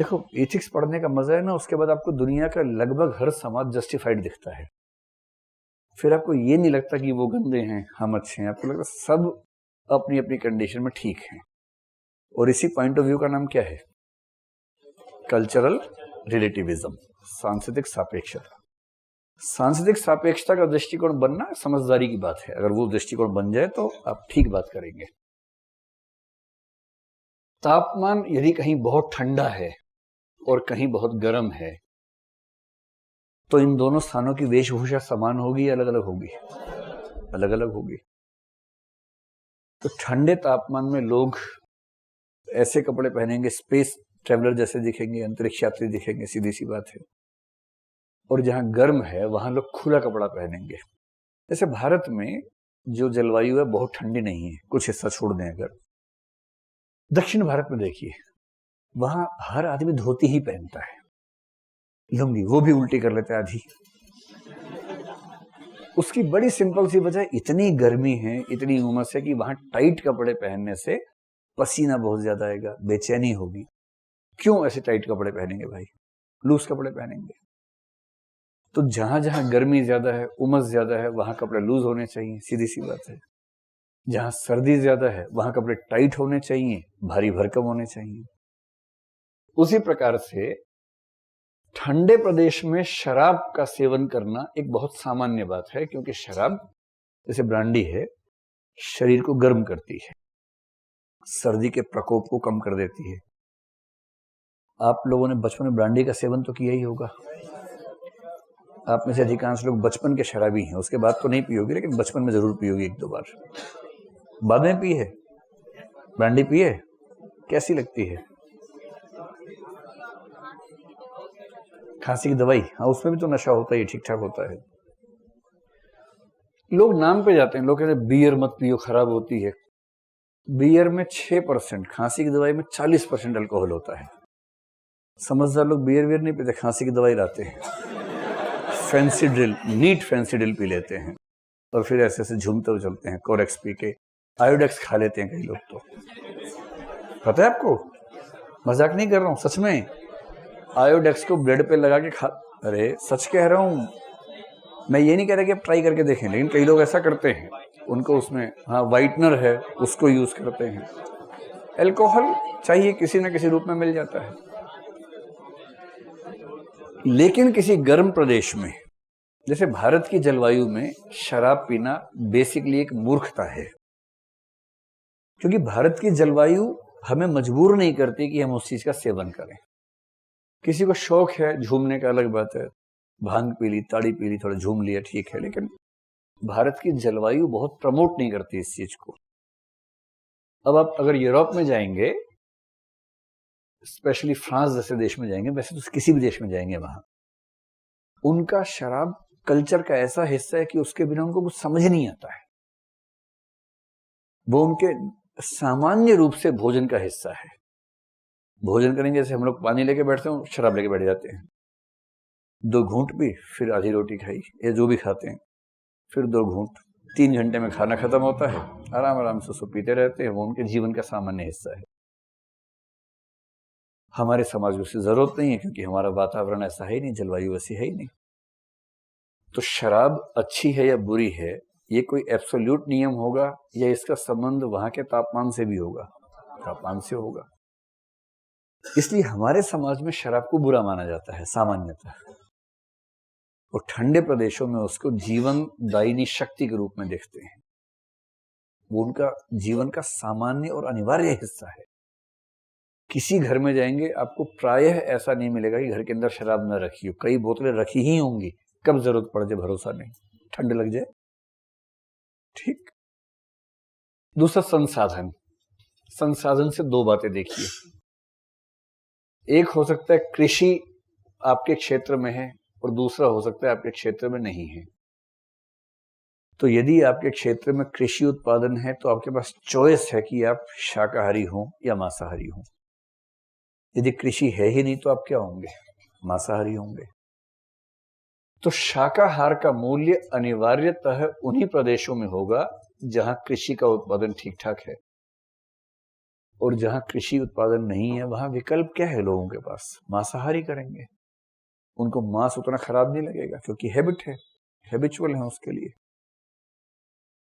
देखो, एथिक्स पढ़ने का मजा है ना, उसके बाद आपको दुनिया का लगभग हर समाज जस्टिफाइड दिखता है। फिर आपको ये नहीं लगता कि वो गंदे हैं हम अच्छे हैं, आपको लगता है सब अपनी अपनी कंडीशन में ठीक हैं। और इसी पॉइंट ऑफ व्यू का नाम क्या है? कल्चरल रिलेटिविज्म, सांस्कृतिक सापेक्षता। सांस्कृतिक सापेक्षता का दृष्टिकोण बनना समझदारी की बात है। अगर वो दृष्टिकोण बन जाए तो आप ठीक बात करेंगे। तापमान यदि कहीं बहुत ठंडा है और कहीं बहुत गर्म है, तो इन दोनों स्थानों की वेशभूषा समान होगी या अलग अलग होगी? अलग अलग होगी। तो ठंडे तापमान में लोग ऐसे कपड़े पहनेंगे, स्पेस ट्रेवलर जैसे दिखेंगे, अंतरिक्ष यात्री दिखेंगे, सीधी सी बात है। और जहां गर्म है वहां लोग खुला कपड़ा पहनेंगे। जैसे भारत में जो जलवायु है बहुत ठंडी नहीं है, कुछ हिस्सा छोड़ दें अगर। दक्षिण भारत में देखिए, वहां हर आदमी धोती ही पहनता है, लुंगी, वो भी उल्टी कर लेता है आधी। उसकी बड़ी सिंपल सी वजह, इतनी गर्मी है, इतनी उमस है कि वहां टाइट कपड़े पहनने से पसीना बहुत ज्यादा आएगा, बेचैनी होगी। क्यों ऐसे टाइट कपड़े पहनेंगे भाई? लूज कपड़े पहनेंगे। तो जहां जहां गर्मी ज्यादा है, उमस ज्यादा है, वहां कपड़े लूज होने चाहिए, सीधी सी बात है। जहां सर्दी ज्यादा है वहां कपड़े टाइट होने चाहिए, भारी भरकम होने चाहिए। उसी प्रकार से ठंडे प्रदेश में शराब का सेवन करना एक बहुत सामान्य बात है, क्योंकि शराब जैसे ब्रांडी है, शरीर को गर्म करती है, सर्दी के प्रकोप को कम कर देती है। आप लोगों ने बचपन में ब्रांडी का सेवन तो किया ही होगा। आप में से अधिकांश लोग बचपन के शराबी हैं, उसके बाद तो नहीं पियोगे, लेकिन बचपन में जरूर पियोगे एक दो बार। बाद में पी है? ब्रांडी पी है? कैसी लगती है? खांसी की दवाई, हाँ उसमें भी तो नशा होता है, ठीक ठाक होता है। लोग नाम पे जाते हैं, लोग कहते हैं बियर मत पियो खराब होती है। बियर में 6%, खांसी की दवाई में 40% अल्कोहल होता है। समझदार लोग बियर वियर नहीं पीते, खांसी की दवाई लाते हैं, Phensedyl, neat Phensedyl पी लेते हैं और फिर ऐसे ऐसे झूमते हुए चलते हैं, कोरेक्स पी के, आयोडेक्स खा लेते हैं कई लोग। तो पता है आपको, मजाक नहीं कर रहा हूं, सच में। आयोडेक्स को ब्रेड पे लगा के खा, अरे सच कह रहा हूं मैं, ये नहीं कह रहा कि आप ट्राई करके देखें, लेकिन कई लोग ऐसा करते हैं। उनको उसमें हाँ वाइटनर है, उसको यूज करते हैं। अल्कोहल चाहिए किसी न किसी रूप में मिल जाता है। लेकिन किसी गर्म प्रदेश में, जैसे भारत की जलवायु में, शराब पीना बेसिकली एक मूर्खता है, क्योंकि भारत की जलवायु हमें मजबूर नहीं करती कि हम उस चीज का सेवन करें। किसी को शौक है झूमने का, अलग बात है, भांग पी ली, ताड़ी पी ली, थोड़ा झूम लिया, ठीक है। लेकिन भारत की जलवायु बहुत प्रमोट नहीं करती इस चीज को। अब आप अगर यूरोप में जाएंगे, स्पेशली फ्रांस जैसे देश में जाएंगे, वैसे तो किसी भी देश में जाएंगे, वहां उनका शराब कल्चर का ऐसा हिस्सा है कि उसके बिना उनको कुछ समझ नहीं आता है। वो उनके सामान्य रूप से भोजन का हिस्सा है। भोजन करेंगे, जैसे हम लोग पानी लेके बैठते हैं, शराब लेके बैठ जाते हैं, 2 घूंट पी, फिर आधी रोटी खाई, या जो भी खाते हैं, फिर 2 घूंट, 3 घंटे में खाना खत्म होता है, आराम आराम से उसको पीते रहते हैं। वो उनके जीवन का सामान्य हिस्सा है। हमारे समाज में उसकी जरूरत नहीं है, क्योंकि हमारा वातावरण ऐसा है ही नहीं, जलवायु ऐसी है ही नहीं। तो शराब अच्छी है या बुरी है, ये कोई एब्सोल्यूट नियम होगा, या इसका संबंध वहां के तापमान से भी होगा? तापमान से होगा। इसलिए हमारे समाज में शराब को बुरा माना जाता है सामान्यतः, और ठंडे प्रदेशों में उसको जीवन दायिनी शक्ति के रूप में देखते हैं। वो उनका जीवन का सामान्य और अनिवार्य हिस्सा है। किसी घर में जाएंगे, आपको प्रायः ऐसा नहीं मिलेगा कि घर के अंदर शराब न रखी हो। कई बोतलें रखी ही होंगी, कब जरूरत पड़ जाए भरोसा नहीं, ठंड लग जाए, ठीक। दूसरा संसाधन। संसाधन से 2 बातें देखिए। एक हो सकता है कृषि आपके क्षेत्र में है, और दूसरा हो सकता है आपके क्षेत्र में नहीं है। तो यदि आपके क्षेत्र में कृषि उत्पादन है, तो आपके पास चॉइस है कि आप शाकाहारी हो या मांसाहारी हो। यदि कृषि है ही नहीं, तो आप क्या होंगे? मांसाहारी होंगे। तो शाकाहार का मूल्य अनिवार्यतः उन्हीं प्रदेशों में होगा जहां कृषि का उत्पादन ठीक ठाक है। और जहां कृषि उत्पादन नहीं है वहां विकल्प क्या है लोगों के पास? मांसाहारी करेंगे। उनको मांस उतना खराब नहीं लगेगा क्योंकि हैबिट है, हैबिचुअल है उसके लिए।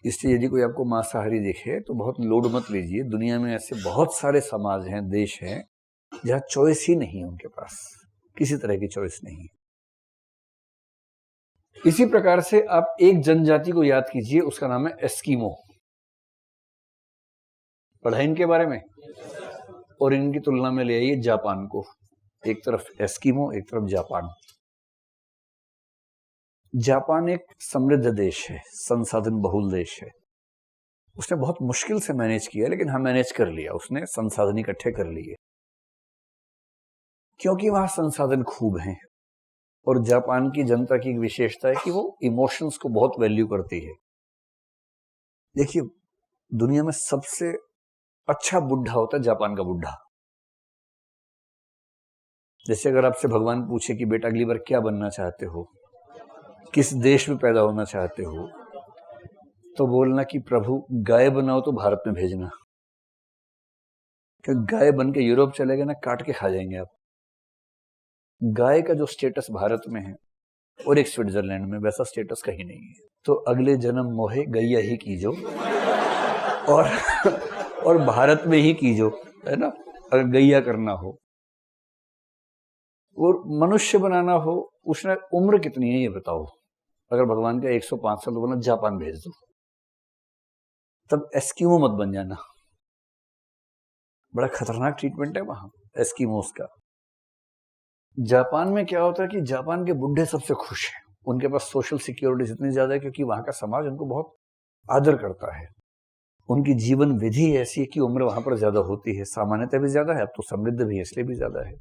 इसलिए यदि कोई आपको मांसाहारी दिखे तो बहुत लोड मत लीजिए। दुनिया में ऐसे बहुत सारे समाज हैं, देश हैं, जहां चॉइस ही नहीं है, उनके पास किसी तरह की चॉइस नहीं। इसी प्रकार से आप एक जनजाति को याद कीजिए, उसका नाम है एस्किमो। पढ़ा इनके बारे में? और इनकी तुलना में ले आइए जापान को। एक तरफ एस्किमो, एक तरफ जापान। जापान एक समृद्ध देश है, संसाधन बहुल देश है। उसने बहुत मुश्किल से मैनेज किया, लेकिन हाँ मैनेज कर लिया। उसने संसाधन इकट्ठे कर लिए क्योंकि वहां संसाधन खूब हैं। और जापान की जनता की एक विशेषता है कि वो इमोशंस को बहुत वैल्यू करती है। देखिए, दुनिया में सबसे अच्छा बुढ़ा होता है जापान का बुढ़ा। जैसे अगर आपसे भगवान पूछे कि बेटा अगली बार क्या बनना चाहते हो, किस देश में पैदा होना चाहते हो, तो बोलना कि प्रभु गाय बनाओ तो भारत में भेजना, क्योंकि गाय बन के यूरोप चले गए ना, काट के खा जाएंगे आप। गाय का जो स्टेटस भारत में है और एक स्विट्जरलैंड में, वैसा स्टेटस कहीं नहीं है। तो अगले जन्म मोहे गैया ही कीजो और भारत में ही कीजो, है ना, अगर गैया करना हो। और मनुष्य बनाना हो, उसने उम्र कितनी है ये बताओ। अगर भगवान का 105 साल तो बोला जापान भेज दो, तब एस्किमो मत बन जाना। बड़ा खतरनाक ट्रीटमेंट है वहां एस्किमोस का। जापान में क्या होता है कि जापान के बुढ़े सबसे खुश हैं। उनके पास सोशल सिक्योरिटीज इतनी ज्यादा है क्योंकि वहां का समाज उनको बहुत आदर करता है। उनकी जीवन विधि ऐसी है कि उम्र वहां पर ज्यादा होती है, सामान्यतः भी ज्यादा है, अब तो समृद्ध भी है इसलिए भी ज्यादा है।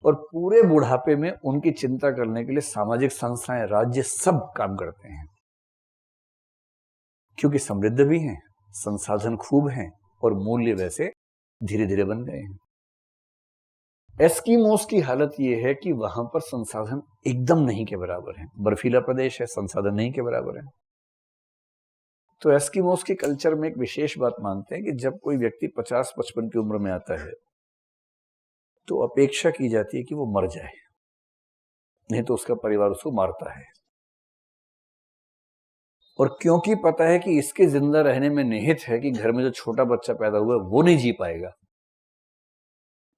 और पूरे बुढ़ापे में उनकी चिंता करने के लिए सामाजिक संस्थाएं, राज्य सब काम करते हैं, क्योंकि समृद्ध भी हैं, संसाधन खूब हैं और मूल्य वैसे धीरे धीरे बन गए हैं। एस्किमोस की हालत यह है कि वहां पर संसाधन एकदम नहीं के बराबर है। बर्फीला प्रदेश है, संसाधन नहीं के बराबर है। तो एस्किमोस के कल्चर में एक विशेष बात मानते हैं कि जब कोई व्यक्ति 50-55 की उम्र में आता है तो अपेक्षा की जाती है कि वो मर जाए, नहीं तो उसका परिवार उसको मारता है। और क्योंकि पता है कि इसके जिंदा रहने में निहित है कि घर में जो छोटा बच्चा पैदा हुआ है वो नहीं जी पाएगा,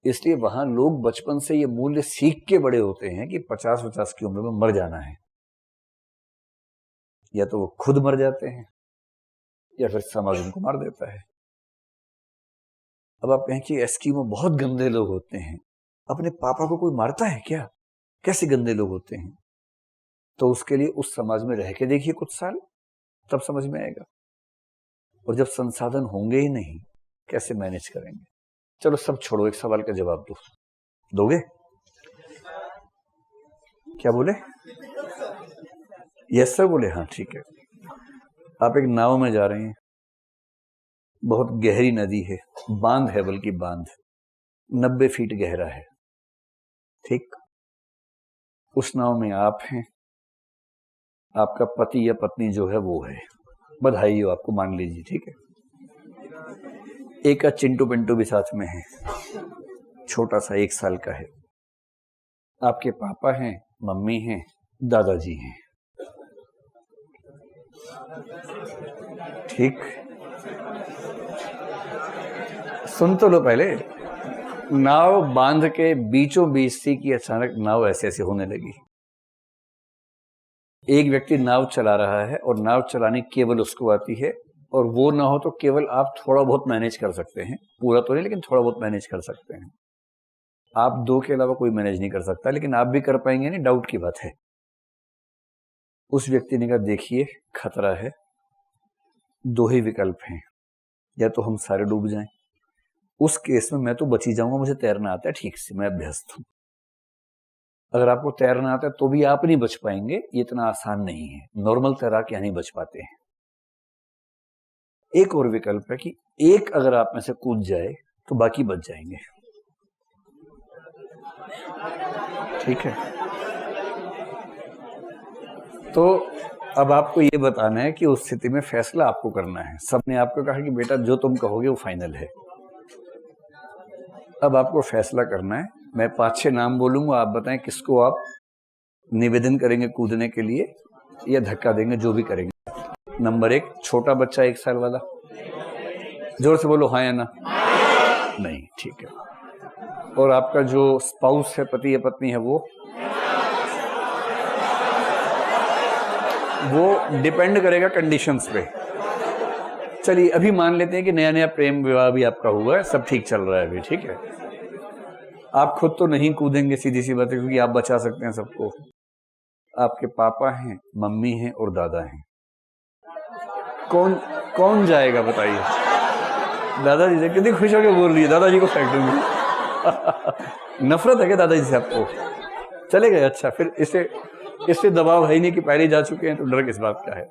इसलिए वहां लोग बचपन से ये मूल्य सीख के बड़े होते हैं कि 50-50 की उम्र में मर जाना है। या तो वो खुद मर जाते हैं या फिर समाज उनको मार देता है। अब आप कहें कि एस्किमो बहुत गंदे लोग होते हैं, अपने पापा को कोई मारता है क्या? कैसे गंदे लोग होते हैं? तो उसके लिए उस समाज में रह के देखिए कुछ साल, तब समझ में आएगा। और जब संसाधन होंगे ही नहीं, कैसे मैनेज करेंगे? चलो सब छोड़ो, एक सवाल का जवाब दो, दोगे? क्या बोले? यस सर बोले? हाँ ठीक है। आप एक नाव में जा रहे हैं, बहुत गहरी नदी है, बांध है, बल्कि बांध 90 फीट गहरा है, ठीक। उस नाव में आप हैं, आपका पति या पत्नी जो है वो है, बधाई हो आपको, मान लीजिए, ठीक है। एक का चिंटू पिंटू भी साथ में है, छोटा सा 1 साल का है। आपके पापा हैं, मम्मी हैं, दादाजी हैं, ठीक। सुन तो लो पहले। नाव बांध के बीचों बीच थी कि अचानक नाव ऐसे ऐसे होने लगी। एक व्यक्ति नाव चला रहा है और नाव चलाने केवल उसको आती है, और वो ना हो तो केवल आप थोड़ा बहुत मैनेज कर सकते हैं, पूरा तो नहीं लेकिन थोड़ा बहुत मैनेज कर सकते हैं। आप 2 के अलावा कोई मैनेज नहीं कर सकता, लेकिन आप भी कर पाएंगे नहीं, डाउट की बात है। उस व्यक्ति ने कहा देखिए खतरा है, 2 ही विकल्प हैं, या तो हम सारे डूब जाएं, उस केस में मैं तो बच ही जाऊंगा, मुझे तैरना आता है ठीक से, मैं अभ्यस्त हूं। अगर आपको तैरना आता है तो भी आप नहीं बच पाएंगे, ये इतना आसान नहीं है, नॉर्मल तैराक यहाँ नहीं बच पाते हैं। एक और विकल्प है कि एक अगर आप में से कूद जाए तो बाकी बच जाएंगे, ठीक है। तो अब आपको ये बताना है कि उस स्थिति में फैसला आपको करना है। सबने आपको कहा कि बेटा जो तुम कहोगे वो फाइनल है, अब आपको फैसला करना है। मैं 5-6 नाम बोलूंगा, आप बताएं किसको आप निवेदन करेंगे कूदने के लिए या धक्का देंगे, जो भी करेंगे। नंबर 1, छोटा बच्चा 1 साल वाला। जोर से बोलो, हाँ या ना। नहीं, ठीक है। और आपका जो स्पाउस है, पति या पत्नी है, वो डिपेंड करेगा कंडीशंस पे। चलिए अभी मान लेते हैं कि नया नया प्रेम विवाह भी आपका हुआ है, सब ठीक चल रहा है अभी, ठीक है। आप खुद तो नहीं कूदेंगे, सीधी सी बात है, क्योंकि आप बचा सकते हैं सबको। आपके पापा हैं, मम्मी हैं और दादा हैं। कौन जाएगा बताइए? दादाजी से कितनी खुश होकर बोल रही है, दादाजी को फेंक दूंगी। नफरत है क्या दादाजी से आपको? चले गए, अच्छा। फिर इससे दबाव है ही नहीं कि पहले जा चुके हैं, तो डर किस बात का है?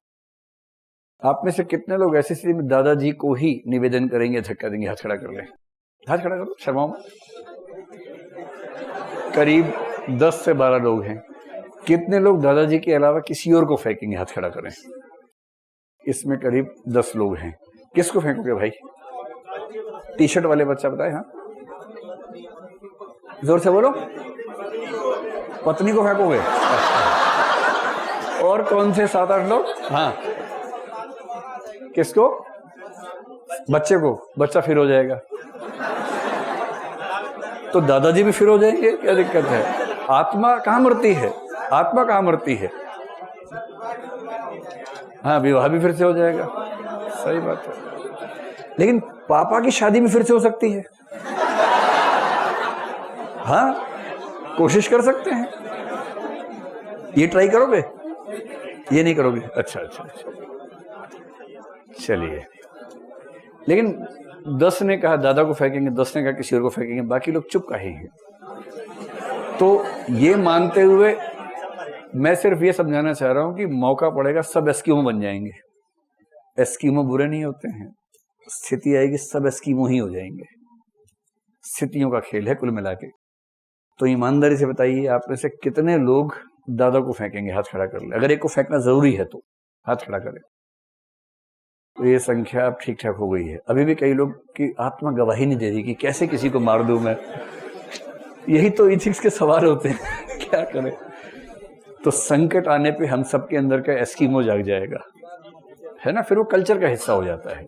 आप में से कितने लोग ऐसी स्थिति में दादाजी को ही निवेदन करेंगे, धक्का देंगे? हाथ खड़ा कर ले, हाथ खड़ा करो, शर्माओ। करीब 10 से 12 लोग हैं। कितने लोग दादाजी के अलावा किसी और को फेंकेंगे? हाथ खड़ा करें। इसमें करीब 10 लोग हैं। किसको फेंकोगे भाई? टी शर्ट वाले बच्चा बताए। हाँ, जोर से बोलो। पत्नी को फेंकोगे? और कौन से 7-8 लोग? हाँ, किसको? बच्चे को। बच्चा फिर हो जाएगा तो दादाजी भी फिर हो जाएंगे, क्या दिक्कत है? आत्मा कहाँ मरती है? आत्मा कहाँ मरती है? हाँ, विवाह भी फिर से हो जाएगा, सही बात है। लेकिन पापा की शादी भी फिर से हो सकती है। हाँ, कोशिश कर सकते हैं। ये ट्राई करोगे? ये नहीं करोगे? अच्छा। चलिए, लेकिन 10 ने कहा दादा को फेंकेंगे, 10 ने कहा किसी और को फेंकेंगे, बाकी लोग चुप काहे हैं? तो ये मानते हुए मैं सिर्फ ये समझाना चाह रहा हूं कि मौका पड़ेगा सब एस्कीमो बन जाएंगे। एस्कीमो बुरे नहीं होते हैं। स्थिति आएगी सब एस्कीमो ही हो जाएंगे। स्थितियों का खेल है कुल मिला के। तो ईमानदारी से बताइए, आप में से कितने लोग दादा को फेंकेंगे? हाथ खड़ा कर ले। अगर एक को फेंकना जरूरी है तो हाथ खड़ा करें। तो ये संख्या अब ठीक ठाक हो गई है। अभी भी कई लोग की आत्मा गवाही नहीं दे रही कि कैसे किसी को मार दूं मैं। यही तो इथिक्स के सवाल होते हैं। क्या करें? तो संकट आने पे हम सबके अंदर का एस्कीमो जाग जाएगा, है ना? फिर वो कल्चर का हिस्सा हो जाता है।